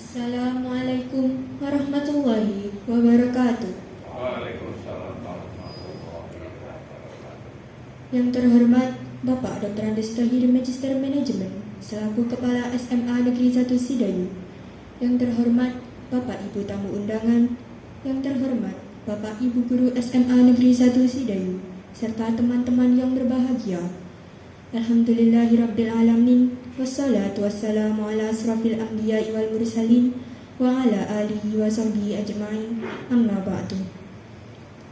Assalamualaikum warahmatullahi wabarakatuh. Waalaikumsalam warahmatullahi wabarakatuh. Yang terhormat Bapak Dr. Andes Tahir Magister Manajemen selaku Kepala SMA Negeri 1 Sidayu. Yang terhormat Bapak Ibu tamu undangan. Yang terhormat Bapak Ibu Guru SMA Negeri 1 Sidayu serta teman-teman yang berbahagia. Alhamdulillahirrabbilalamin. Wassalatu wassalamu ala asrafil anbiya'i wal mursalin wa ala alihi wa sahbihi ajma'in. Amma ba'du.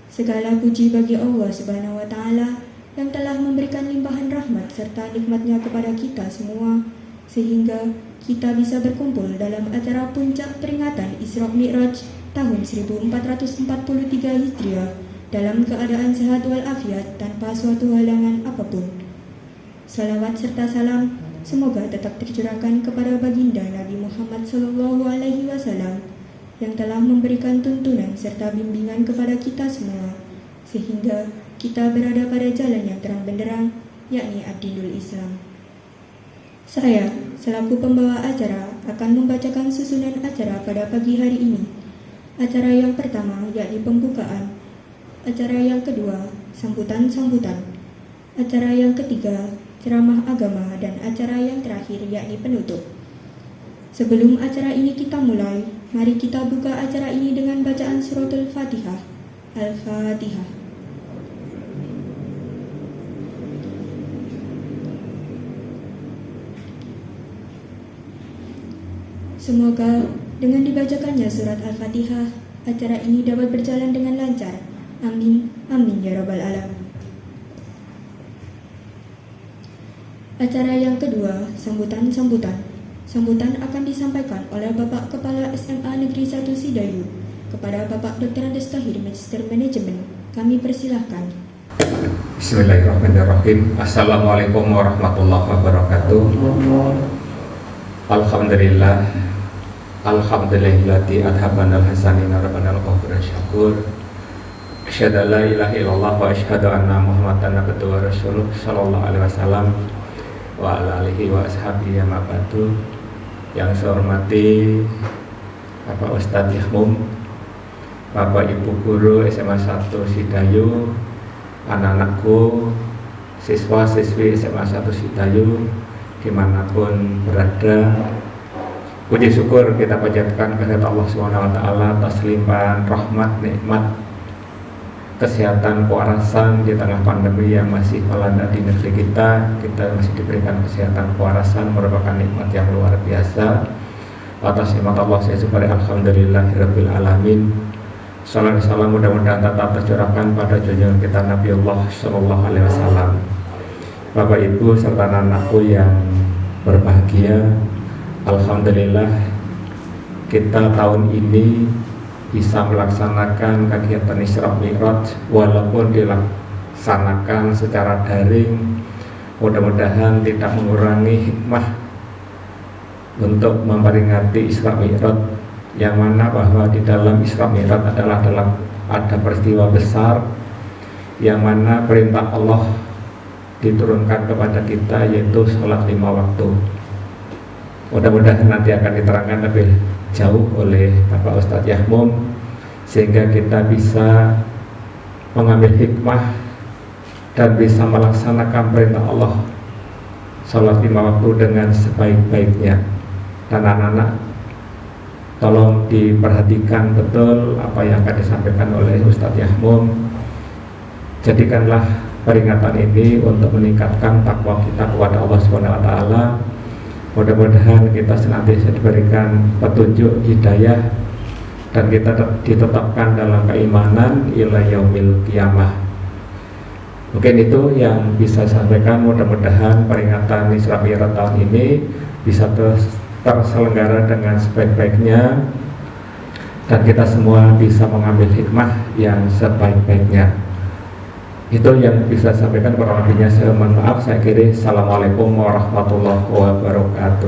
Segala puji bagi Allah Subhanahu wa taala yang telah memberikan limpahan rahmat serta nikmatnya kepada kita semua sehingga kita bisa berkumpul dalam acara puncak peringatan Isra Mi'raj tahun 1443 Hijriah dalam keadaan sehat walafiat tanpa suatu halangan apapun. Salawat serta salam semoga tetap tercurahkan kepada baginda Nabi Muhammad SAW yang telah memberikan tuntunan serta bimbingan kepada kita semua sehingga kita berada pada jalan yang terang benderang, yakni ad-dinul Islam. Saya selaku pembawa acara akan membacakan susunan acara pada pagi hari ini. Acara yang pertama yakni pembukaan, acara yang kedua sambutan-sambutan, acara yang ketiga ceramah agama, dan acara yang terakhir yakni penutup. Sebelum acara ini kita mulai, mari kita buka acara ini dengan bacaan suratul Fatihah. Al-Fatihah. Semoga dengan dibacakannya surat Al-Fatihah, acara ini dapat berjalan dengan lancar. Amin, amin ya rabbal alamin. Acara yang kedua, sambutan-sambutan. Sambutan akan disampaikan oleh Bapak Kepala SMA Negeri 1 Sidayu kepada Bapak Dr. Andes Tahir Magister Manajemen. Kami persilahkan. Bismillahirrahmanirrahim. Assalamualaikum warahmatullahi wabarakatuh. Alhamdulillah. Alhamdulillahilladzi adhabanal hasanina rabbanal ghafurur syakur. Asyhadu an la ilaha illallah wa asyhadu anna Muhammadan abduhu wa rasuluh sallallahu alaihi wasallam wa ala alihi wa ashabihi ma ba'du. Yang saya hormati Bapak Ustadz Yahmum, Bapak Ibu Guru SMA 1 Sidayu, anak-anakku, siswa-siswi SMA 1 Sidayu dimanapun berada, puji syukur kita panjatkan kehadirat Allah SWT atas limpahan rahmat, nikmat, kesehatan, kewarasan di tengah pandemi yang masih melanda di negeri kita. Kita masih diberikan kesehatan, kewarasan, merupakan nikmat yang luar biasa. Atas nikmat Allah saya syukuri, alhamdulillahirabbil alamin. Salam salam mudah-mudahan tetap tercurahkan pada junjungan kita Nabi Allah sallallahu alaihi wasallam. Bapak Ibu serta anak-anakku yang berbahagia, alhamdulillah kita tahun ini bisa melaksanakan kegiatan Isra Mi'raj walaupun dilaksanakan secara daring. Mudah-mudahan tidak mengurangi hikmah untuk memperingati Isra Mi'raj, yang mana bahwa di dalam Isra Mi'raj ada peristiwa besar yang mana perintah Allah diturunkan kepada kita, yaitu sholat 5 waktu. Mudah-mudahan nanti akan diterangkan lebih jauh oleh Bapak Ustadz Yahmum sehingga kita bisa mengambil hikmah dan bisa melaksanakan perintah Allah sholat 5 waktu dengan sebaik-baiknya. Dan anak-anak tolong diperhatikan betul apa yang akan disampaikan oleh Ustadz Yahmum. Jadikanlah peringatan ini untuk meningkatkan takwa kita kepada Allah SWT. Mudah-mudahan kita senantiasa diberikan petunjuk hidayah dan kita ditetapkan dalam keimanan ila yaumil qiyamah. Mungkin itu yang bisa saya sampaikan. Mudah-mudahan peringatan Isra Mi'raj tahun ini bisa terselenggara dengan sebaik-baiknya dan kita semua bisa mengambil hikmah yang sebaik-baiknya. Itu yang bisa saya sampaikan, kurang lebihnya saya mohon maaf. Saya akhiri. Assalamualaikum warahmatullahi wabarakatuh.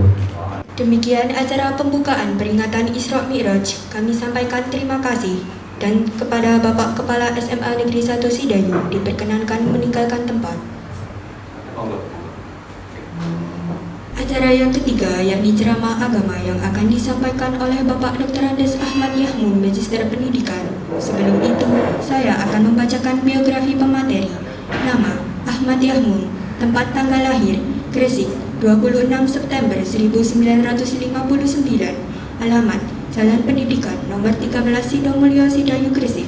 Demikian acara pembukaan peringatan Isra Mi'raj. Kami sampaikan terima kasih dan kepada Bapak Kepala SMA Negeri 1 Sidayu diperkenankan meninggalkan tempat. Acara yang ketiga yakni ceramah agama yang akan disampaikan oleh Bapak Dr. Andes Ahmad Yahmun, Magister Pendidikan. Sebelum itu, saya akan membacakan biografi pemateri. Nama, Ahmad Yahmun. Tempat tanggal lahir, Gresik, 26 September 1959. Alamat, Jalan Pendidikan nomor 13 Sidomulyo Sidayu Gresik.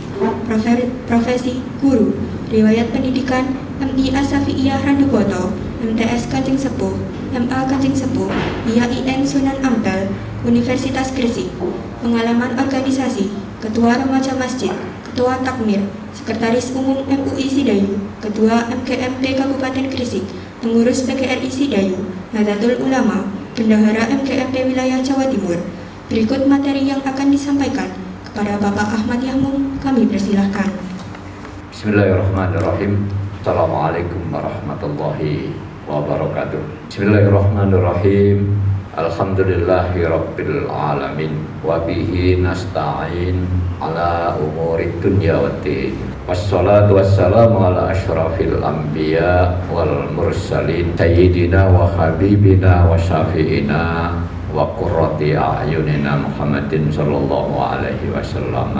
Profesi, guru. Riwayat pendidikan, MI Asafiiyah Randuboto, MTS Kanjeng Sepuh, MA Kanjeng Sepuh, IAIN Sunan Ampel, Universitas Gresik. Pengalaman organisasi, Ketua Remaja Masjid, Ketua Takmir, Sekretaris Umum MUI Sidayu, Ketua MKMP Kabupaten Gresik, Pengurus PGRI Sidayu, Nahdlatul Ulama, Bendahara MKMP Wilayah Jawa Timur. Berikut materi yang akan disampaikan. Kepada Bapak Ahmad Yahmun, kami persilahkan. Bismillahirrahmanirrahim. Assalamualaikum warahmatullahi wabarakatuh. Bismillahirrahmanirrahim. Alhamdulillahi rabbil alamin. Wabihi nasta'in ala umuri dunya waddin. Wassalatu wassalamu ala ashrafil anbiya wal mursalin. Sayyidina wa habibina wa syafi'ina wa qurrati a'yunina Muhammadin sallallahu alaihi wasallam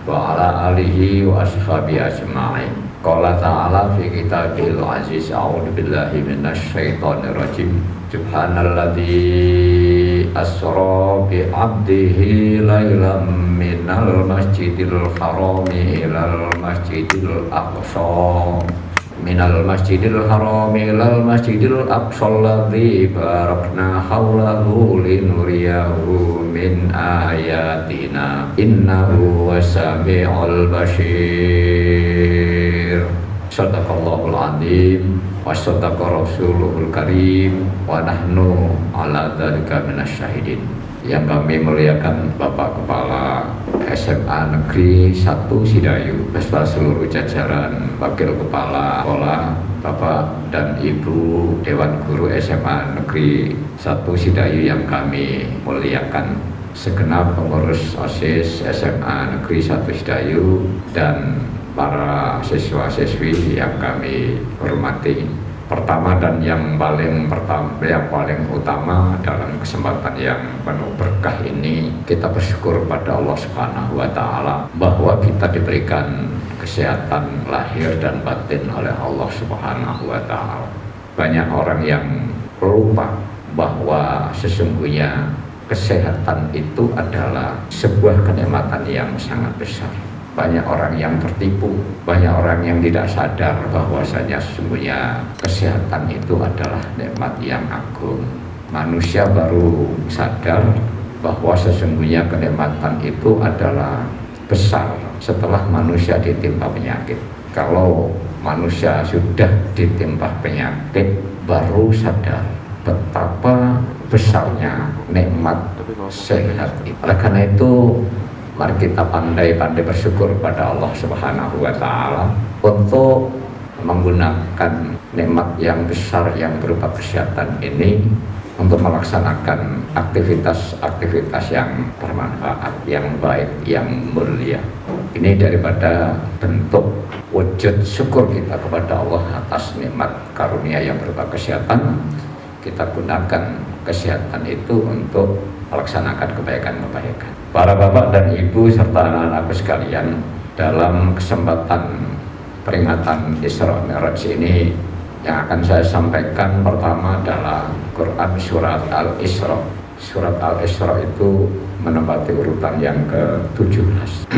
wa ala alihi wa ashabihi ajma'in. Qala ta'ala fi kitabil aziz, a'udzu billahi minasy syaithanir rajim. Subhanalladzi asra bi 'abdihi lailam minal masjidil harami ilal masjidil aqsa. Minal masjidil harami ilal masjidil aqsa alladzi barakna haulahu linuriyahu min ayatina innahu wasami'ul basir. Sadaqallahul azim wa sadaqa rasulul karim wa nahnu ala dzalika minasyahidin. Yang kami muliakan Bapak Kepala SMA Negeri 1 Sidayu beserta seluruh jajaran Wakil Kepala Sekolah, Bapak dan Ibu Dewan Guru SMA Negeri 1 Sidayu yang kami muliakan, segenap pengurus OSIS SMA Negeri 1 Sidayu, dan para siswa-siswi yang kami hormati. Pertama dan yang paling utama dalam kesempatan yang penuh berkah ini, kita bersyukur pada Allah Subhanahu wa taala bahwa kita diberikan kesehatan lahir dan batin oleh Allah Subhanahu wa taala. Banyak orang yang lupa bahwa sesungguhnya kesehatan itu adalah sebuah kenikmatan yang sangat besar. Banyak orang yang tertipu, banyak orang yang tidak sadar bahwasanya sesungguhnya kesehatan itu adalah nikmat yang agung. Manusia baru sadar bahwa sesungguhnya kenikmatan itu adalah besar setelah manusia ditimpa penyakit. Kalau manusia sudah ditimpa penyakit, baru sadar betapa besarnya nikmat sehat itu. Oleh karena itu, mari kita pandai-pandai bersyukur pada Allah Subhanahu wa taala untuk menggunakan nikmat yang besar yang berupa kesehatan ini untuk melaksanakan aktivitas-aktivitas yang bermanfaat, yang baik, yang mulia. Ini daripada bentuk wujud syukur kita kepada Allah atas nikmat karunia yang berupa kesehatan. Kita gunakan kesehatan itu untuk melaksanakan kebaikan-kebaikan. Para bapak dan ibu serta anak-anakku sekalian, dalam kesempatan peringatan Isra Mi'raj ini yang akan saya sampaikan pertama adalah Quran Surat Al-Isra. Surat Al-Isra itu menempati urutan yang ke-17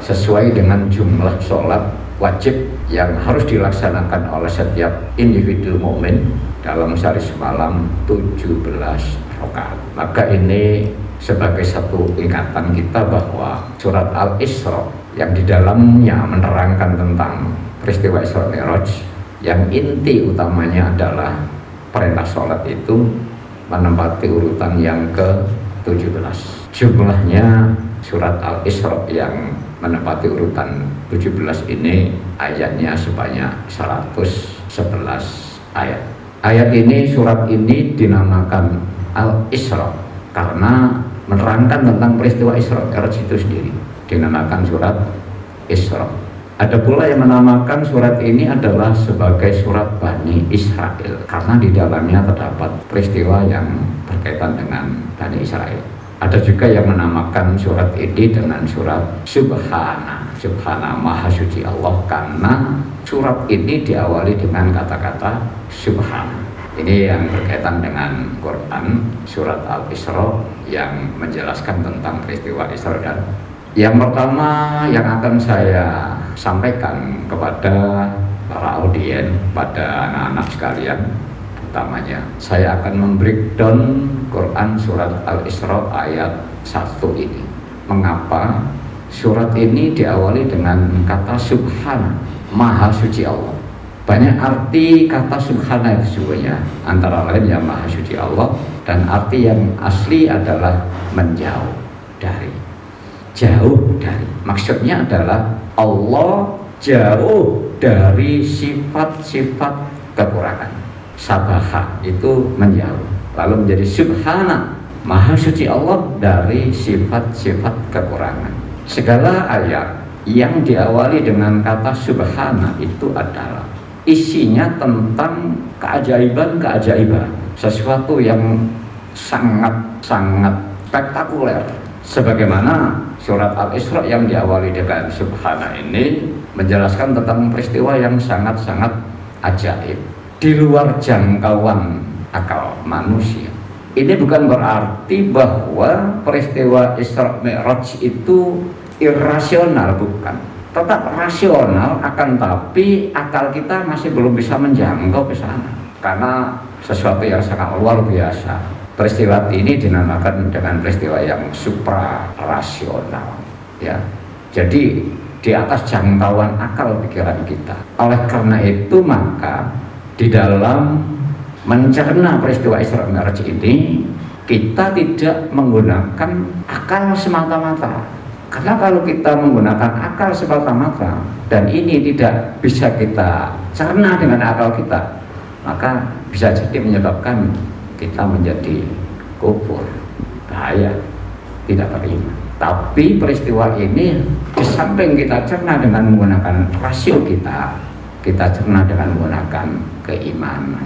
sesuai dengan jumlah sholat wajib yang harus dilaksanakan oleh setiap individu mukmin dalam sehari semalam 17 rakaat. Maka ini sebagai satu ingatan kita bahwa surat Al-Isra yang di dalamnya menerangkan tentang peristiwa Isra Mi'raj, yang inti utamanya adalah perintah sholat itu menempati urutan yang ke-17. Jumlahnya surat Al-Isra yang menempati urutan 17 ini ayatnya sebanyak 111 ayat. Ayat ini, surat ini dinamakan Al-Isra karena menerangkan tentang peristiwa Isra Mi'raj itu sendiri. Dinamakan surat Isra. Ada pula yang menamakan surat ini adalah sebagai surat Bani Israel karena di dalamnya terdapat peristiwa yang berkaitan dengan Bani Israel. Ada juga yang menamakan surat ini dengan surat Subhana, Subhana Maha Suci Allah, karena surat ini diawali dengan kata-kata Subhana. Ini yang berkaitan dengan Quran, surat Al-Isra yang menjelaskan tentang peristiwa Isra dan yang pertama yang akan saya sampaikan kepada para audien, pada anak-anak sekalian, utamanya saya akan membreakdown Quran surat Al-Isra ayat 1 ini. Mengapa surat ini diawali dengan kata Subhana, Maha Suci Allah? Banyak arti kata Subhana itu sebenarnya, antara lain yang Maha Suci Allah, dan arti yang asli adalah menjauh dari. Jauh dari, maksudnya adalah Allah jauh dari sifat-sifat kekurangan. Sabaha itu menjauh, lalu menjadi Subhana, Maha Suci Allah dari sifat-sifat kekurangan. Segala ayat yang diawali dengan kata Subhana itu adalah isinya tentang keajaiban-keajaiban, sesuatu yang sangat-sangat spektakuler. Sebagaimana surat Al-Isra yang diawali dengan Subhana ini menjelaskan tentang peristiwa yang sangat-sangat ajaib, di luar jangkauan akal manusia. Ini bukan berarti bahwa peristiwa Isra Mi'raj itu irasional, bukan. Tetap rasional, akan tapi akal kita masih belum bisa menjangkau ke sana. Karena sesuatu yang sangat luar biasa. Peristiwa ini dinamakan dengan peristiwa yang supra rasional, ya. Jadi di atas jangkauan akal pikiran kita. Oleh karena itu maka di dalam mencerna peristiwa Isra Mi'raj ini kita tidak menggunakan akal semata-mata. Karena kalau kita menggunakan akal semata-mata dan ini tidak bisa kita cerna dengan akal kita, maka bisa jadi menyebabkan kita menjadi kufur, bahaya, tidak terima. Tapi peristiwa ini di samping kita cerna dengan menggunakan rasio kita cerna dengan menggunakan keimanan,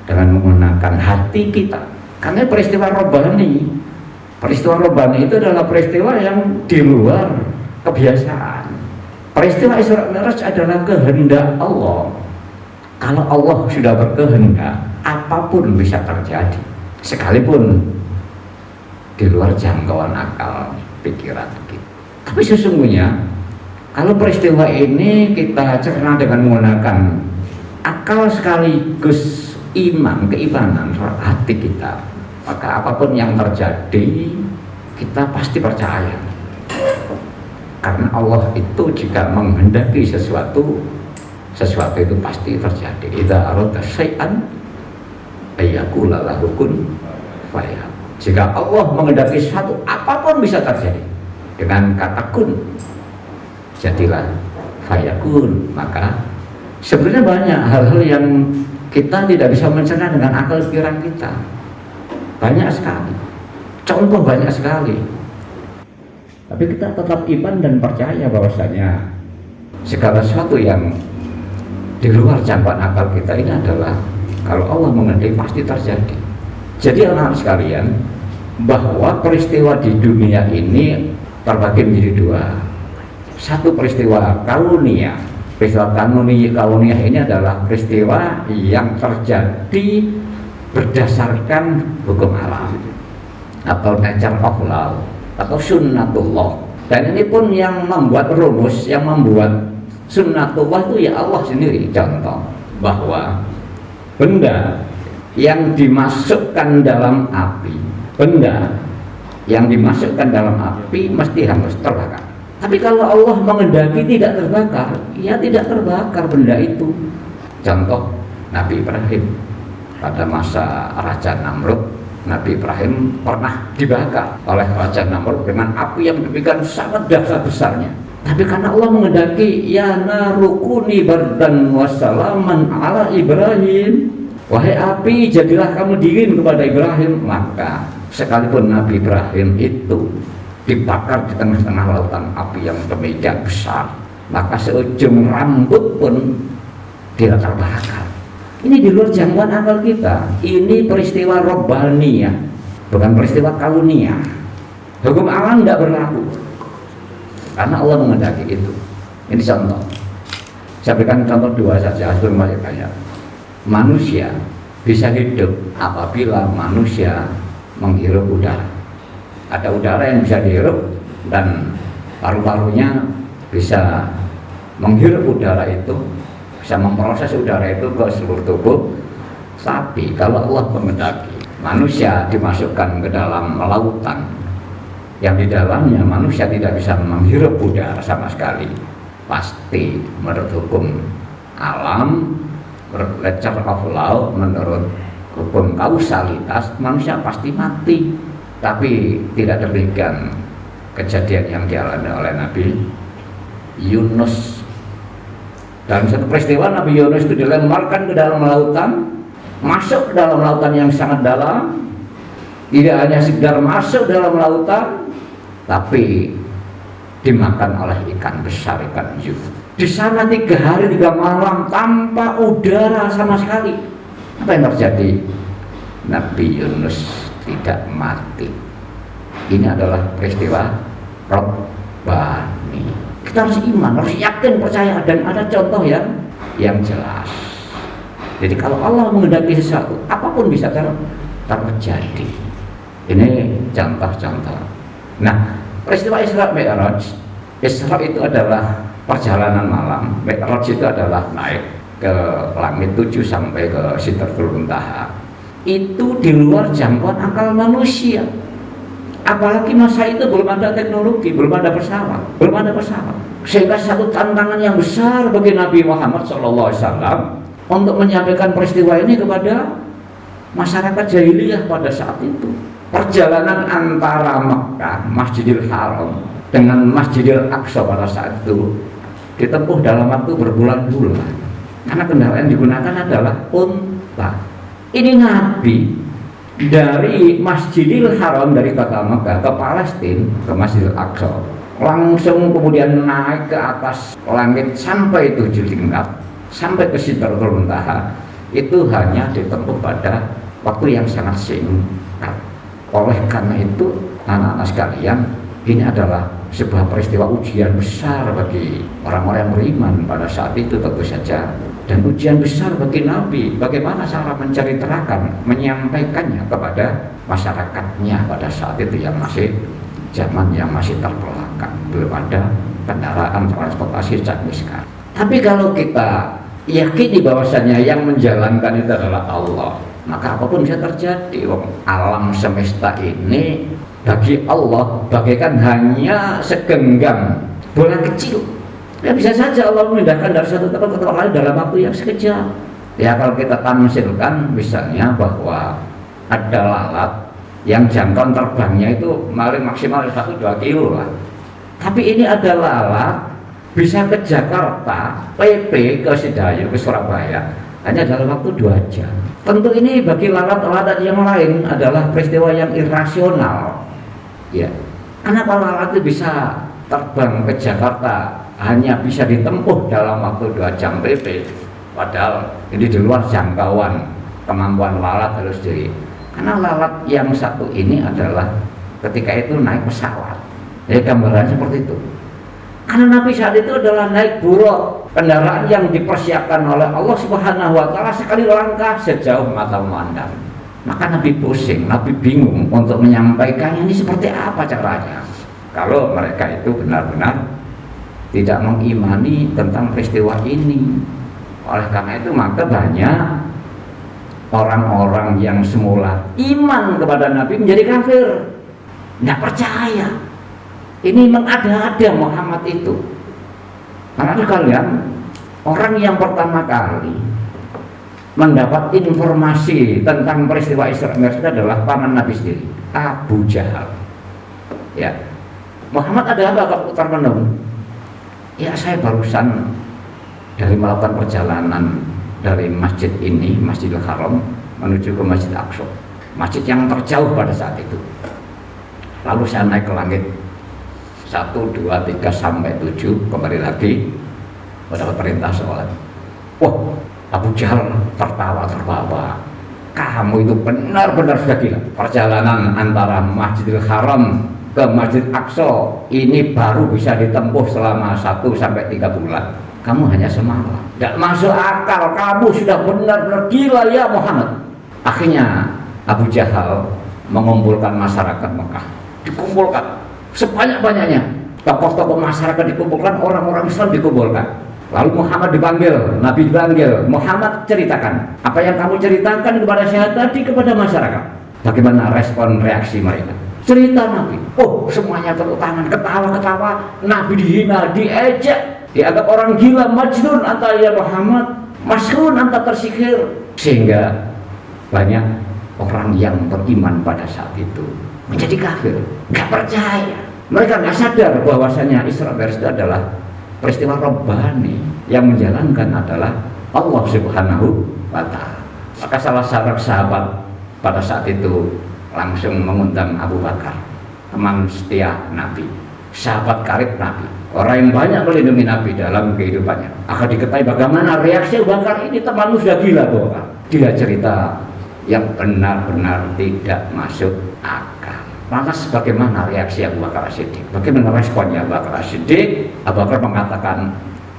dengan menggunakan hati kita. Karena peristiwa Robani itu adalah peristiwa yang di luar kebiasaan. Peristiwa Isra Mi'raj adalah kehendak Allah. Kalau Allah sudah berkehendak, apapun bisa terjadi, sekalipun di luar jangkauan akal pikiran kita. Tapi sesungguhnya kalau peristiwa ini kita cerna dengan menggunakan akal sekaligus iman, keimanan hati kita, maka apapun yang terjadi kita pasti percaya. Karena Allah itu jika menghendaki sesuatu itu pasti terjadi. Idza arada syai'an ayyakula lahu kun fayakun. Jika Allah menghendaki sesuatu, apapun bisa terjadi. Dengan kata kun, jadilah fayakun. Maka sebenarnya banyak hal-hal yang kita tidak bisa mencerna dengan akal pikiran kita. Banyak sekali. Contoh banyak sekali. Tapi kita tetap iman dan percaya bahwasanya segala sesuatu yang di luar jangkauan akal kita ini adalah kalau Allah mengendaki pasti terjadi. Jadi anak-anak sekalian, bahwa peristiwa di dunia ini terbagi menjadi dua. Satu peristiwa kauniyah. Peristiwa kauniyah ini adalah peristiwa yang terjadi berdasarkan hukum alam atau nature of law atau sunnatullah. Dan ini pun yang membuat rumus, yang membuat sunnatullah itu ya Allah sendiri. Contoh bahwa benda yang dimasukkan dalam api, mesti harus terbakar. Tapi kalau Allah menghendaki tidak terbakar, ya tidak terbakar benda itu. Contoh Nabi Ibrahim pada masa Raja Namrud, Nabi Ibrahim pernah dibakar oleh Raja Namrud dengan api yang demikian sangat dahsyat besarnya. Tapi karena Allah menghendaki, ya narukuni bardan wassalaman ala Ibrahim, wahai api jadilah kamu dingin kepada Ibrahim. Maka sekalipun Nabi Ibrahim itu dibakar di tengah-tengah lautan api yang demikian besar, maka seujung rambut pun tidak terbakar. Ini di luar jangkauan akal kita. Ini peristiwa robbaniyah, bukan peristiwa kauniyah. Hukum alam tidak berlaku karena Allah menghendaki itu. Ini contoh. Saya berikan contoh dua saja sebelum masih banyak. Manusia bisa hidup apabila manusia menghirup udara. Ada udara yang bisa dihirup dan paru-parunya bisa menghirup udara itu, bisa memproses udara itu ke seluruh tubuh. Tapi kalau Allah menghendaki manusia dimasukkan ke dalam lautan yang di dalamnya manusia tidak bisa menghirup udara sama sekali, pasti menurut hukum alam, menurut nature of law, menurut hukum kausalitas, manusia pasti mati. Tapi tidak demikian kejadian yang dialami oleh Nabi Yunus. Dalam satu peristiwa Nabi Yunus itu dilemparkan ke dalam lautan, masuk ke dalam lautan yang sangat dalam. Tidak hanya sekedar masuk dalam lautan, tapi dimakan oleh ikan besar, ikan hiu. Di sana 3 hari 3 malam tanpa udara sama sekali. Apa yang terjadi? Nabi Yunus tidak mati. Ini adalah peristiwa Rabbani. Kita harus iman, harus yakin, percaya, dan ada contoh yang jelas. Jadi kalau Allah menghendaki sesuatu, apapun bisa terjadi. Ini contoh-contoh. Nah, peristiwa Isra Mi'raj. Isra itu adalah perjalanan malam. Mi'raj itu adalah naik ke langit 7 sampai ke Sidratul Muntaha. Itu di luar jangkauan akal manusia. Apalagi masa itu belum ada teknologi, belum ada pesawat. Sehingga satu tantangan yang besar bagi Nabi Muhammad SAW untuk menyampaikan peristiwa ini kepada masyarakat jahiliyah pada saat itu. Perjalanan antara Mekah, Masjidil Haram dengan Masjidil Aqsa pada saat itu ditempuh dalam waktu berbulan-bulan. Karena kendaraan yang digunakan adalah unta. Ini Nabi dari Masjidil Haram, dari kota Mekah ke Palestina, ke Masjidil Aqsa, langsung kemudian naik ke atas langit sampai 7 tingkat, sampai ke Sidratul Muntaha. Itu hanya ditempuh pada waktu yang sangat singkat. Oleh karena itu, anak-anak sekalian, ini adalah sebuah peristiwa ujian besar bagi orang-orang yang beriman pada saat itu tentu saja, dan ujian besar bagi Nabi. Bagaimana cara menceritakan, menyampaikannya kepada masyarakatnya pada saat itu yang masih zaman yang masih terbelakang, belum ada kendaraan transportasi canggih sekarang. Tapi kalau kita yakini bahwasanya yang menjalankan itu adalah Allah, maka apapun bisa terjadi. Alam semesta ini bagi Allah bagaikan hanya segenggam bola kecil. Ya bisa saja Allah memindahkan dari satu tempat ke tempat lain dalam waktu yang sekejap. Ya kalau kita tamsilkan misalnya bahwa ada lalat yang jangkauan terbangnya itu maksimal 1-2 kilo lah. Tapi ini ada lalat bisa ke Jakarta, PP ke Sidayu, ke Surabaya hanya dalam waktu 2 jam. Tentu ini bagi lalat-lalat yang lain adalah peristiwa yang irasional. Ya, kenapa lalat itu bisa terbang ke Jakarta hanya bisa ditempuh dalam waktu 2 jam PP, padahal ini di luar jangkauan kemampuan lalat harus jadi. Karena lalat yang satu ini adalah ketika itu naik pesawat. Jadi gambarannya seperti itu. Karena Nabi saat itu adalah naik buruk, kendaraan yang dipersiapkan oleh Allah Subhanahu wa Ta'ala sekali langkah sejauh mata memandang. Maka Nabi pusing, Nabi bingung untuk menyampaikannya ini seperti apa caranya. Kalau mereka itu benar-benar tidak mengimani tentang peristiwa ini. Oleh karena itu maka banyak orang-orang yang semula iman kepada Nabi menjadi kafir, tidak percaya. Ini mengada-ada Muhammad itu. Karena kalian orang yang pertama kali mendapat informasi tentang peristiwa Isra Mi'raj adalah paman Nabi sendiri, Abu Jahal. Ya, Muhammad ada apa kalau putar menung? Ya saya barusan dari melakukan perjalanan dari masjid ini, Masjidil Haram menuju ke Masjid Aqsa, masjid yang terjauh pada saat itu. Lalu saya naik ke langit 1, 2, 3 sampai 7 kembali lagi mendapat perintah sholat. Wah, Abu Jahal tertawa. Kamu itu benar-benar sudah gila. Perjalanan antara Masjidil Haram ke Masjid Aqsa ini baru bisa ditempuh selama 1 sampai 3 bulan. Kamu hanya semalam. Tidak masuk akal. Kamu sudah benar-benar gila ya Muhammad. Akhirnya Abu Jahal mengumpulkan masyarakat Mekah. Dikumpulkan sebanyak-banyaknya. Tokoh-tokoh masyarakat dikumpulkan, orang-orang Islam dikumpulkan. Lalu Muhammad dipanggil, Nabi dipanggil. Muhammad ceritakan apa yang kamu ceritakan kepada saya tadi kepada masyarakat. Bagaimana respon reaksi mereka? Cerita Nabi. Oh, semuanya tepuk tangan, ketawa-ketawa. Nabi dihina, diejek, dianggap orang gila, majnun anta ya Muhammad, masrun anta tersihir. Sehingga banyak orang yang beriman pada saat itu menjadi kafir, nggak percaya. Mereka nggak sadar bahwasanya Isra Mi'raj itu adalah peristiwa robbani, yang menjalankan adalah Allah Subhanahu wa Ta'ala. Maka salah seorang sahabat pada saat itu langsung mengundang Abu Bakar, teman setia Nabi, sahabat karib Nabi, orang yang banyak melindungi Nabi dalam kehidupannya. Akan diketahui bagaimana reaksi Abu Bakar ini. Temanmu sudah gila Abu Bakar. Dia cerita yang benar-benar tidak masuk akal. Lantas bagaimana reaksi Abu Bakar As-Siddiq? Bagaimana responnya Abu Bakar As-Siddiq? Abu Bakar mengatakan,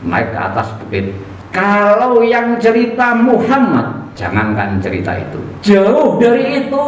naik ke atas bukit, kalau yang cerita Muhammad, jangankan cerita itu, jauh dari itu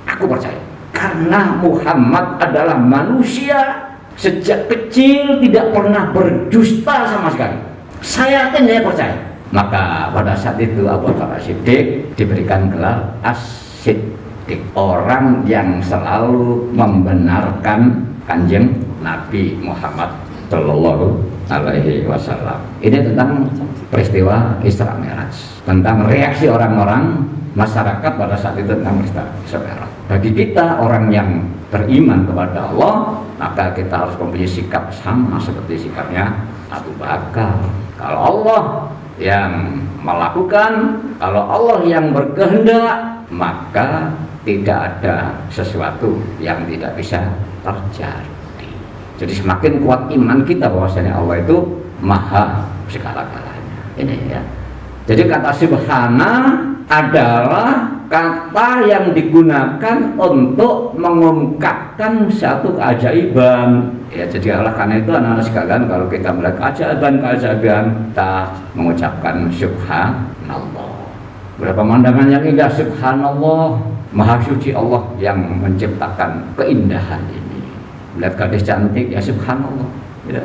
aku percaya. Karena Muhammad adalah manusia sejak kecil tidak pernah berdusta sama sekali. Saya yakin, saya percaya. Maka pada saat itu Abu Bakar As-Siddiq diberikan gelar As-Siddiq, orang yang selalu membenarkan kanjeng Nabi Muhammad Sallallahu Alaihi Wasallam. Ini tentang peristiwa Isra Mi'raj, tentang reaksi orang-orang masyarakat pada saat itu tentang peristiwa Isra Mi'raj. Bagi kita orang yang beriman kepada Allah, maka kita harus mempunyai sikap sama seperti sikapnya Abu Bakar. Kalau Allah yang melakukan, kalau Allah yang berkehendak, maka tidak ada sesuatu yang tidak bisa terjadi. Jadi semakin kuat iman kita bahwasanya Allah itu maha segala-galanya. Ini ya. Jadi kata subhana adalah kata yang digunakan untuk mengungkapkan satu keajaiban. Ya, jadi oleh karena itu anak-anak sekalian, kalau kita melihat keajaiban, kita mengucapkan subhanallah. Berapa pemandangan yang indah, subhanallah, maha suci Allah yang menciptakan keindahan ini. Melihat gadis cantik, ya subhanallah, ya.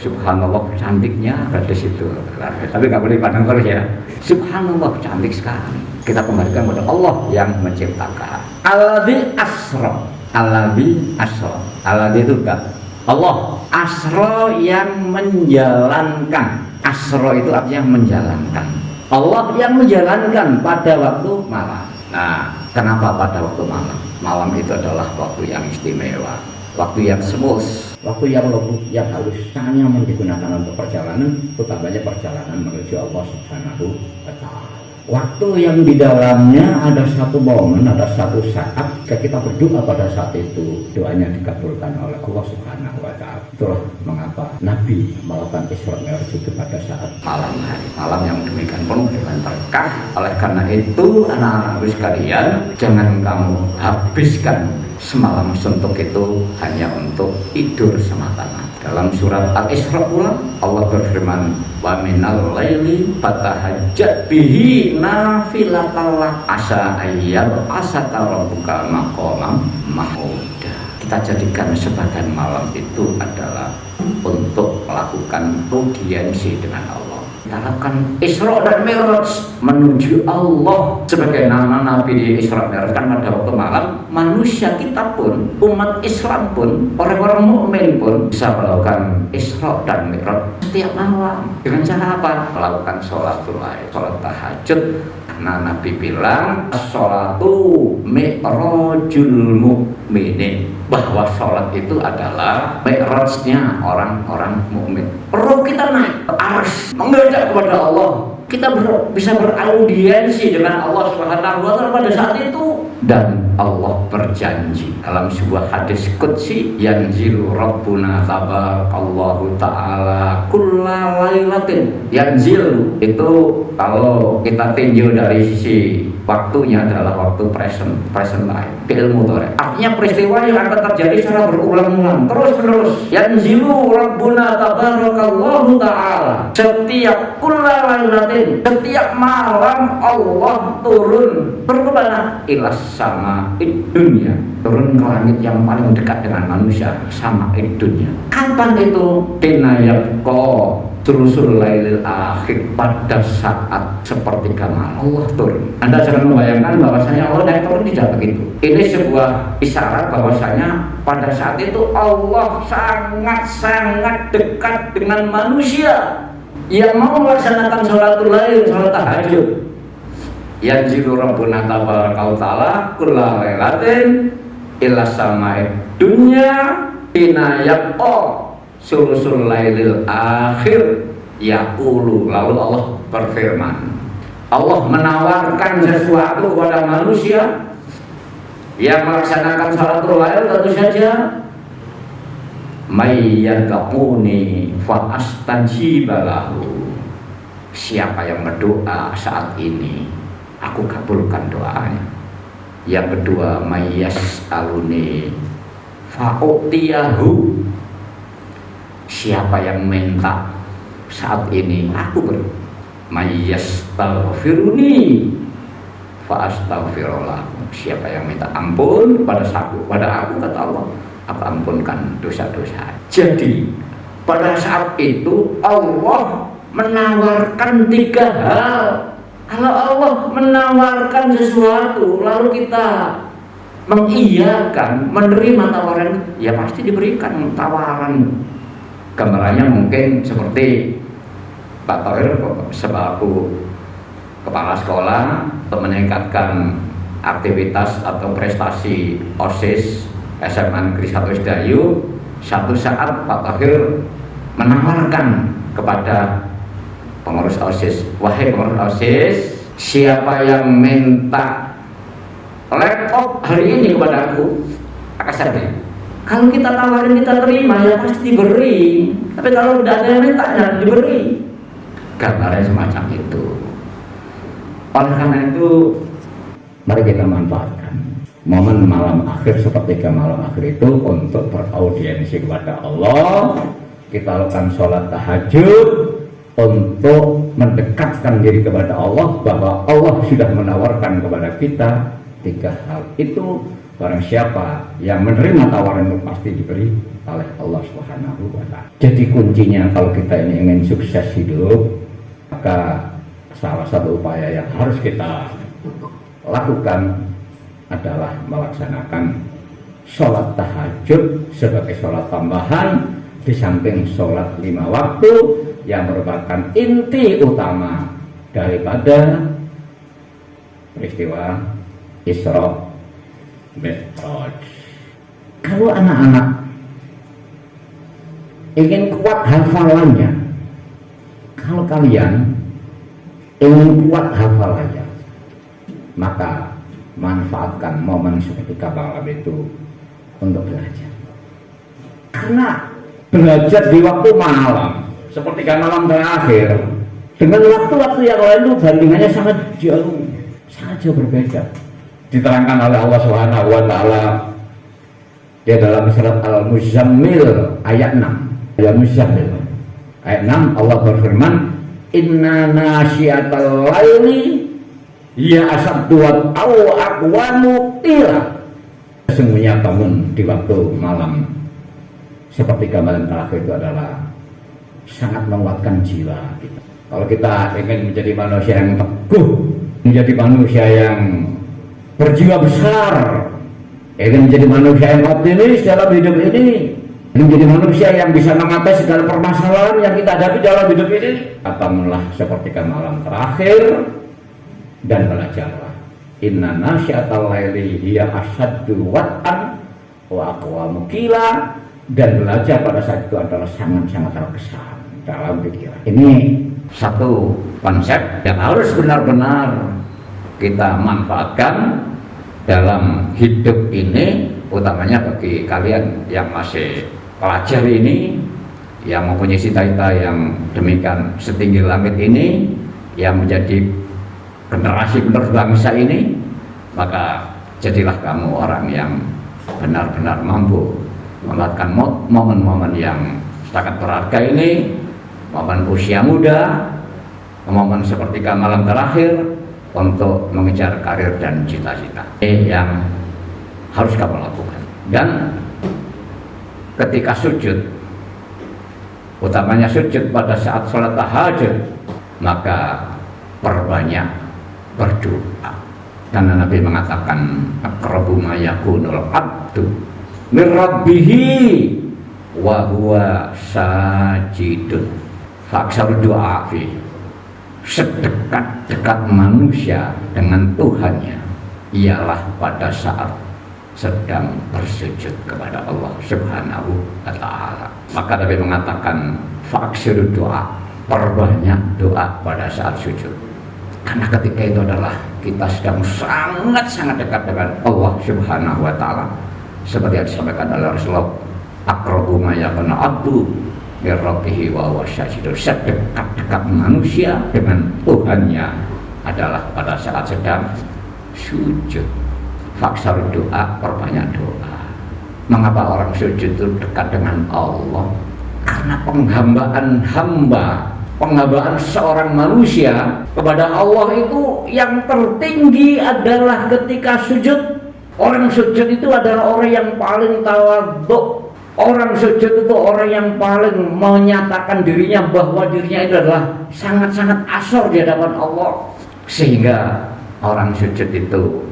Subhanallah cantiknya gadis itu. Tapi nggak boleh pandang terus ya. Subhanallah cantik sekali. Kita kembalikan kepada Allah yang menciptakan. Alladzi asra. Alladzi asra. Alladzi itu kan Allah. Asra yang menjalankan. Asra itu artinya menjalankan. Allah yang menjalankan pada waktu malam. Nah, kenapa pada waktu malam? Malam itu adalah waktu yang istimewa, waktu yang semulus, waktu yang lembut, yang halus, sangat nyaman digunakan untuk perjalanan, utamanya perjalanan menuju Allah Subhanahu wa Ta'ala. Waktu yang di dalamnya ada satu momen, ada satu saat kita berdoa pada saat itu, doanya dikabulkan oleh Allah Subhanahu wa Ta'ala. Itulah mengapa Nabi melakukan Isra Mi'raj itu pada saat malam hari, malam yang demikian penuh dengan berkah. Oleh karena itu, anak-anak sekalian, jangan kamu habiskan semalam suntuk itu hanya untuk tidur semata-mata. Dalam surat Al-Isra pula Allah berfirman, wa minal laili fatahajjat bihi nafilatan lak asa ayyab asaka rabbuka maqamam mahmuda. Kita jadikan sebagian malam itu adalah untuk melakukan audiensi dengan Allah. Kita lakukan Isra dan Mi'raj menuju Allah. Sebagai nama Nabi di Isra Mi'raj kan pada waktu malam, manusia kita pun, umat Islam pun, orang-orang mukmin pun bisa melakukan Isra dan Mi'raj setiap malam. Dengan cara apa? Melakukan sholatul lail, sholat tahajud. Nah, Nabi bilang as-sholatu mi'rajul mu'minin, bahwa sholat itu adalah mi'rajnya orang-orang mukmin. Perlu kita naik ke arsy, menghadap kepada Allah. Kita bisa beraudiensi dengan Allah Subhanahu wa Ta'ala pada saat itu, dan Allah berjanji dalam sebuah hadis qudsi, yanzilu rabbuna tabarakallahu ta'ala kulla lailatin. Yanzilu itu kalau kita tinjau dari sisi waktunya adalah waktu present time, fi'il mudhari. Artinya peristiwa yang akan terjadi secara berulang-ulang terus-menerus. Yanzilu rabbuna tabarakallahu ta'ala, setiap kulla lailatin, setiap malam Allah turun kemana? Ilas sama dunia, turun ke langit yang paling dekat dengan manusia, sama dunia. Kapan itu? Tinayabko Sulusul lailil akhir, pada saat sepertiga malam Allah turun. Anda jangan membayangkan bahwasanya Allah naik turun tidak begitu. Ini sebuah isyarat bahwasanya pada saat itu Allah sangat-sangat dekat dengan manusia yang mau melaksanakan sholatul lail, sholat tahajud. Yanzilu rabbuna tabaraka ta'ala kulla lailatin ila sama'id dunya inayaqqa sulusul lailil akhir yaqulu. Lalu Allah berfirman, Allah menawarkan sesuatu kepada manusia yang melaksanakan sholatul lail, tentu saja may yad'uni fa astajiba lahu. Siapa yang berdoa saat ini, aku kabulkan doanya. Yang kedua, mayyas aluni fa'utiyahu. Siapa yang minta saat ini, aku ber mayyas taghfiruni fa'astaghfirullah. Siapa yang minta ampun pada aku, kata Allah, aku ampunkan dosa-dosa. Jadi pada saat itu Allah menawarkan 3 hal. Kalau Allah menawarkan sesuatu lalu kita mengiyakan, menerima tawaran, ya pasti diberikan tawaran. Gambarannya mungkin seperti Pak Tohir selaku kepala sekolah untuk meningkatkan aktivitas atau prestasi OSIS SMA Negeri 1 Sedayu. Satu saat Pak Tohir menawarkan kepada pengurus OSIS, wahai pengurus OSIS, siapa yang minta laptop hari ini kepada aku, kasarnya, kalau kita tawarin kita terima ya pasti diberi. Tapi kalau tidak ada yang minta ya diberi. Gambarnya semacam itu. Oleh karena itu, mari kita manfaatkan momen malam akhir sepertiga malam akhir itu untuk beraudiensi kepada Allah. Kita lakukan sholat tahajud untuk mendekatkan diri kepada Allah, bahwa Allah sudah menawarkan kepada kita 3 hal itu. Barang siapa yang menerima tawaran itu pasti diberi oleh Allah Subhanahu wa Ta'ala. Jadi kuncinya kalau kita ini ingin sukses hidup, maka salah satu upaya yang harus kita lakukan adalah melaksanakan sholat tahajud sebagai sholat tambahan di samping sholat 5 waktu yang merupakan inti utama daripada peristiwa Isra Mi'raj. Kalau anak-anak ingin kuat hafalannya, kalau kalian ingin kuat hafalannya, maka manfaatkan momen seketika malam itu untuk belajar. Karena belajar di waktu malam, sepertiga malam terakhir, dengan waktu-waktu yang lain itu bandingannya sangat jauh berbeda. Diterangkan oleh Allah Subhanahu wa Ta'ala di dalam surat Al-Muzammil ayat 6. Al-Muzammil ayat 6 Allah berfirman, inna nasyiatal laili ya asaddu aw aqwamu qila. Sesungguhnya bangun di waktu malam sepertiga malam terakhir itu adalah sangat menguatkan jiwa kita. Kalau kita ingin menjadi manusia yang teguh, menjadi manusia yang berjiwa besar, ingin menjadi manusia yang optimis dalam hidup ini, menjadi manusia yang bisa mengatasi segala permasalahan yang kita hadapi dalam hidup ini, bangunlah sepertiga malam terakhir dan belajarlah. Inna nasyiatal laili hiya asaddu wat'an wa aqwamu qila. Dan belajar pada saat itu adalah sangat-sangat terkesan dalam pikiran. Ini satu konsep yang harus benar-benar kita manfaatkan dalam hidup ini, utamanya bagi kalian yang masih pelajar ini, yang mempunyai cita-cita yang demikian setinggi langit ini, yang menjadi generasi penerus bangsa ini, maka jadilah kamu orang yang benar-benar mampu memanfaatkan momen-momen yang sangat berharga ini, momen usia muda, momen sepertiga malam terakhir, untuk mengejar karir dan cita-cita. Ini yang harus kamu lakukan. Dan ketika sujud, utamanya sujud pada saat sholat tahajud, maka perbanyak berdoa. Karena Nabi mengatakan, aqrabu ma yakunul abdu min rabbihi wa huwa sajidun fa'aksar doa fi. Sedekat-dekat manusia dengan Tuhannya ialah pada saat sedang bersujud kepada Allah Subhanahu wa ta'ala. Maka Nabi mengatakan, fa'aksir doa, perbanyak doa pada saat sujud. Karena ketika itu adalah kita sedang sangat-sangat dekat dengan Allah Subhanahu wa ta'ala. Seperti yang disampaikan oleh Rasulullah, aqrabu ma yakunu abdu min rabbihi wa huwa sajidun. Sedekat-dekat manusia dengan Tuhannya adalah pada saat sedang sujud. Faksar doa, perbanyak doa. Mengapa orang sujud itu dekat dengan Allah? Karena penghambaan seorang manusia kepada Allah itu yang tertinggi adalah ketika sujud. Orang sujud itu adalah orang yang paling tawadhu. Orang sujud itu orang yang paling menyatakan dirinya bahwa dirinya itu adalah sangat-sangat asor di hadapan Allah. Sehingga orang sujud itu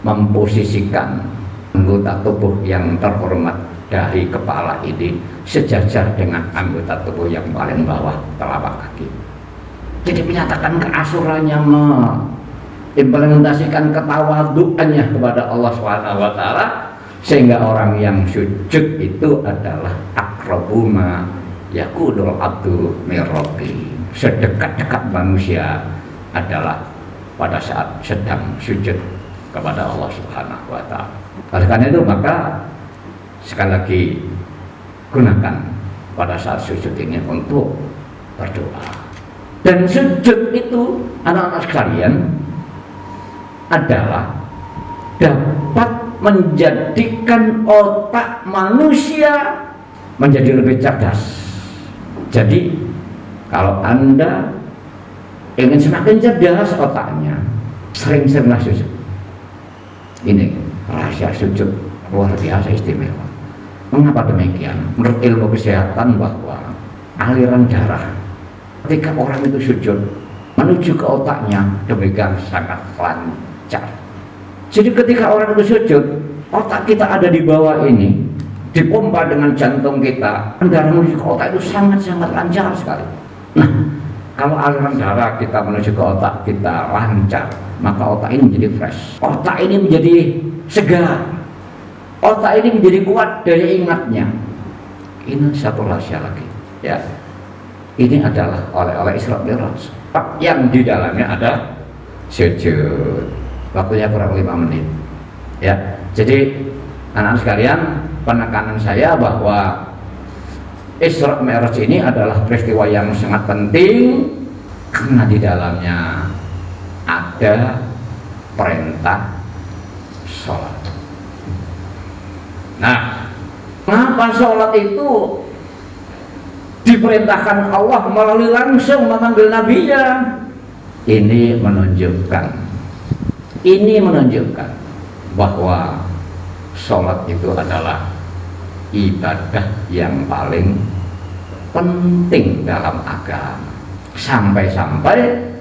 memposisikan anggota tubuh yang terhormat dari kepala ini sejajar dengan anggota tubuh yang paling bawah, telapak kaki. Jadi menyatakan keasurannya, mengimplementasikan ketawaduannya kepada Allah SWT, sehingga orang yang sujud itu adalah aqrabu ma yakunul abdu min rabbi. Sedekat-dekat manusia adalah pada saat sedang sujud kepada Allah Subhanahu wa ta'ala. Oleh karena itu maka sekali lagi gunakan pada saat sujud ini untuk berdoa. Dan sujud itu anak-anak sekalian adalah dapat menjadikan otak manusia menjadi lebih cerdas. Jadi kalau Anda ingin semakin cerdas otaknya, sering-seringlah sujud. Ini rahasia sujud luar biasa istimewa. Mengapa demikian? Menurut ilmu kesehatan bahwa aliran darah ketika orang itu sujud menuju ke otaknya demikian sangat lancar. Jadi ketika orang itu sujud, otak kita ada di bawah ini, dipompa dengan jantung kita, darah menuju ke otak itu sangat-sangat lancar sekali. Nah, kalau aliran darah kita menuju ke otak kita lancar, maka otak ini menjadi fresh, otak ini menjadi segar, otak ini menjadi kuat daya ingatnya. Ini satu rahasia lagi, ya. Ini adalah oleh Isra Mi'raj yang di dalamnya ada sujud. Waktunya kurang 5 menit, ya. Jadi anak-anak sekalian, penekanan saya bahwa Isra Mi'raj ini adalah peristiwa yang sangat penting karena di dalamnya ada perintah sholat. Nah, mengapa sholat itu diperintahkan Allah melalui langsung memanggil nabinya? Ini menunjukkan bahwa sholat itu adalah ibadah yang paling penting dalam agama. Sampai-sampai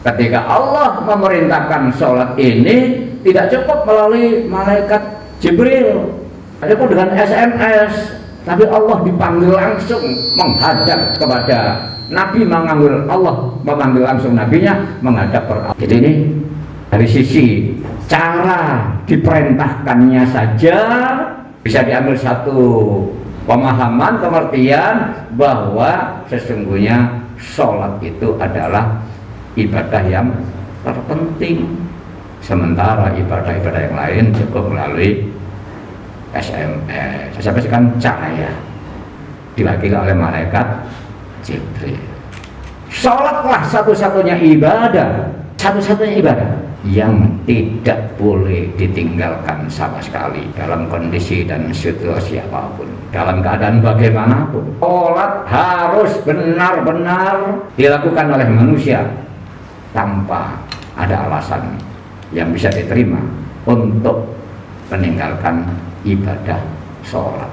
ketika Allah memerintahkan sholat ini tidak cukup melalui malaikat Jibril, ada pun dengan SMS, tapi Allah dipanggil langsung menghadap kepada Nabi, Allah memanggil langsung nabinya menghadap Allah. Jadi ini dari sisi cara diperintahkannya saja bisa diambil satu pemahaman, pengertian bahwa sesungguhnya sholat itu adalah ibadah yang terpenting Sementara ibadah-ibadah yang lain cukup melalui SMS. SMS kan cahaya, diwakili oleh malaikat Jibril. Sholatlah satu-satunya ibadah yang tidak boleh ditinggalkan sama sekali dalam kondisi dan situasi apapun, dalam keadaan bagaimanapun. Sholat harus benar-benar dilakukan oleh manusia tanpa ada alasan yang bisa diterima untuk meninggalkan ibadah sholat.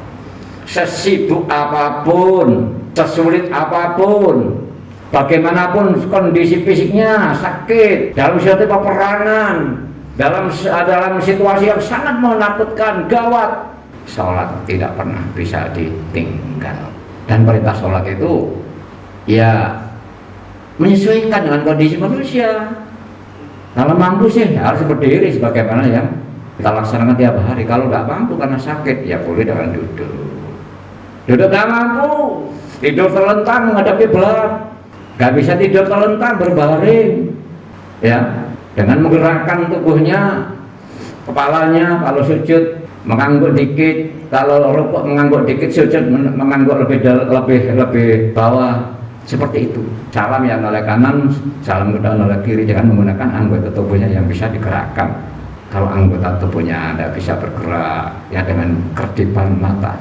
Sesibuk apapun, sesulit apapun, bagaimanapun kondisi fisiknya, sakit, dalam suatu peperangan, dalam situasi yang sangat menakutkan, gawat, sholat tidak pernah bisa ditinggal. Dan perintah sholat itu ya menyesuaikan dengan kondisi manusia. Kalau mampu sih harus berdiri sebagaimana yang kita laksanakan tiap hari. Kalau nggak mampu karena sakit, ya boleh dengan duduk. Duduk nggak mampu, tidur terlentang menghadapi berat. Nggak bisa tidur terlentang, berbaring, ya, dengan menggerakkan tubuhnya, kepalanya kalau sujud mengangguk dikit, kalau rukuk mengangguk dikit, sujud mengangguk lebih bawah. Seperti itu. Salam yang oleh kanan, salam kedua oleh kiri, jangan menggunakan anggota tubuhnya yang bisa digerakkan. Kalau anggota tubuhnya tidak bisa bergerak, ya dengan kedipan mata.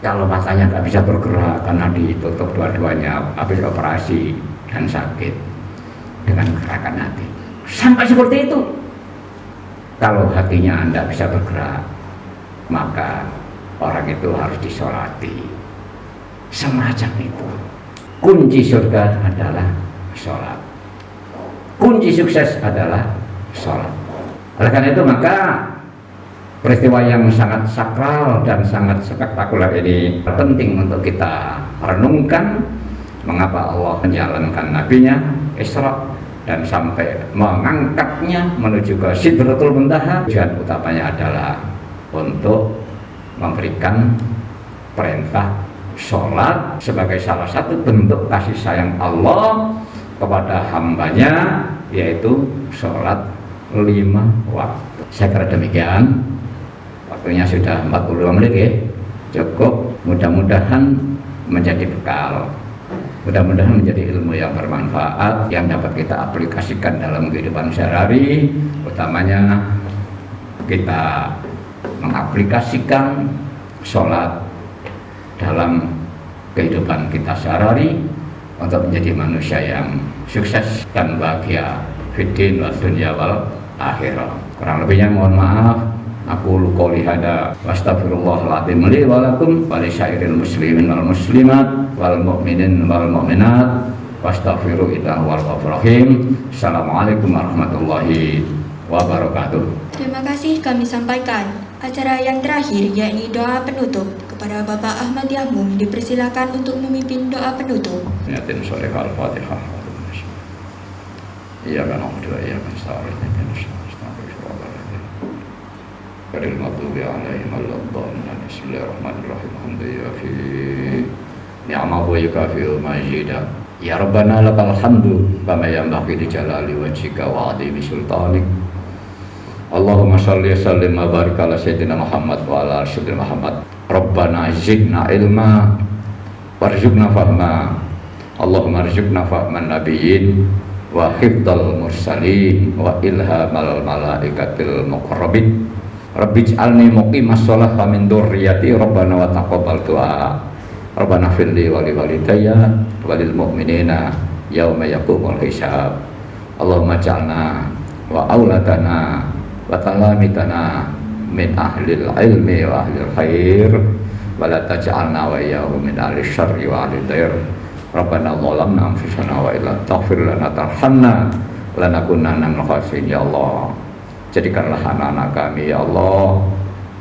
Kalau matanya tidak bisa bergerak karena ditutup dua-duanya habis operasi dan sakit, dengan gerakan hati. Sampai seperti itu. Kalau hatinya tidak bisa bergerak, maka orang itu harus disolati. Semacam itu. Kunci surga adalah sholat. Kunci sukses adalah sholat. Oleh karena itu maka peristiwa yang sangat sakral dan sangat spektakuler ini penting untuk kita renungkan. Mengapa Allah menjalankan nabinya Isra dan sampai mengangkatnya menuju ke Sidratul Muntaha. Tujuan utamanya adalah untuk memberikan perintah sholat sebagai salah satu bentuk kasih sayang Allah kepada hambanya, yaitu sholat 5 waktu. Saya kira demikian. Waktunya sudah 42 menit ya, cukup. Mudah-mudahan menjadi bekal, mudah-mudahan menjadi ilmu yang bermanfaat yang dapat kita aplikasikan dalam kehidupan sehari-hari. Utamanya kita mengaplikasikan sholat dalam kehidupan kita sehari-hari untuk menjadi manusia yang sukses dan bahagia fiddin wa dunya wal akhirah. Kurang lebihnya mohon maaf. Aku qouli hada wa astaghfirullahaladzim li wa lakum wa li syairil muslimin wal muslimat wal mu'minin wal mu'minat wastaghfiru innahu wal ghafurur rahim. Assalamualaikum warahmatullahi wabarakatuh. Terima kasih kami sampaikan. Acara yang terakhir yakni doa penutup. Kepada Bapak Ahmad Yahmum dipersilakan untuk memimpin doa penutup. Niatin sore al-Fatihah. Iya kan aku iya kan sahur ini Kadil maghdubi alaihim waladdallin. Bismillahirrahmanirrahim. Alhamdulillah fi ni'amahu wa yukafi'u majidah. Ya Rabbana lakal hamdu kama yanbaghi li jalali wajhika wa 'azimi sultanik. Allahumma shalli sallim wa barik ala sayyidina Muhammad wa ala sayyidina Muhammad. Rabbana zidna ilma warzuqna fahma. Allahumma rzuqna fahman nabiyyin wa hifdzal mursalin wa ilhamal malaikatil muqarrabin. Rabbi ij'alni muqimas shalah wa min dzurriyyati Rabbana wa taqabbal du'a. Rabbana firli wa li walidayya wa lil mu'minina yauma yaqumul hisab. Allahumma ij'alna wa auladana wa talamitana min ahlil ilmi wa ahlil khair wa la taj'alna wa iyyahum min ahli syarri wa ahli dair. Rabbana zalamna anfusana wa illa taghfir lana tarhamna lanakunanna minal khasirin. Ya Allah, jadikanlah anak-anak kami ya Allah,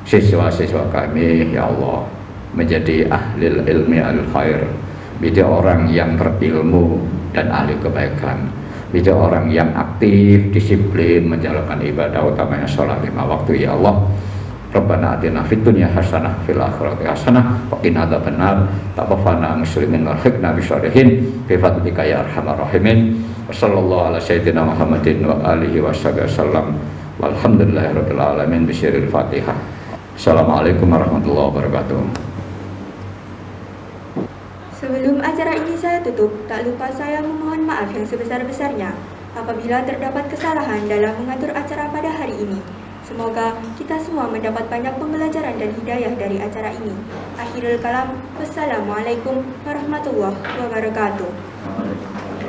siswa-siswa kami ya Allah menjadi ahlil ilmi al khair, menjadi orang yang berilmu dan ahli kebaikan, menjadi orang yang aktif, disiplin menjalankan ibadah utamanya sholat 5 waktu ya Allah. Rabbana atina fid dunya hasanah fil akhirati hasanah wa qina adzabannar. Tawaffana muslimin wa alhiqna bisyalihin bi fadlika ya arhamar rahimin. Wassallallahu ala sayyidina Muhammadin wa alihi wasallam. Walhamdulillahirabbil alamin bisyiril Fatihah. Assalamualaikum warahmatullahi wabarakatuh. Sebelum acara ini saya tutup, tak lupa saya memohon maaf yang sebesar-besarnya apabila terdapat kesalahan dalam mengatur acara pada hari ini. Semoga kita semua mendapat banyak pembelajaran dan hidayah dari acara ini. Akhirul kalam, wassalamualaikum warahmatullahi wabarakatuh.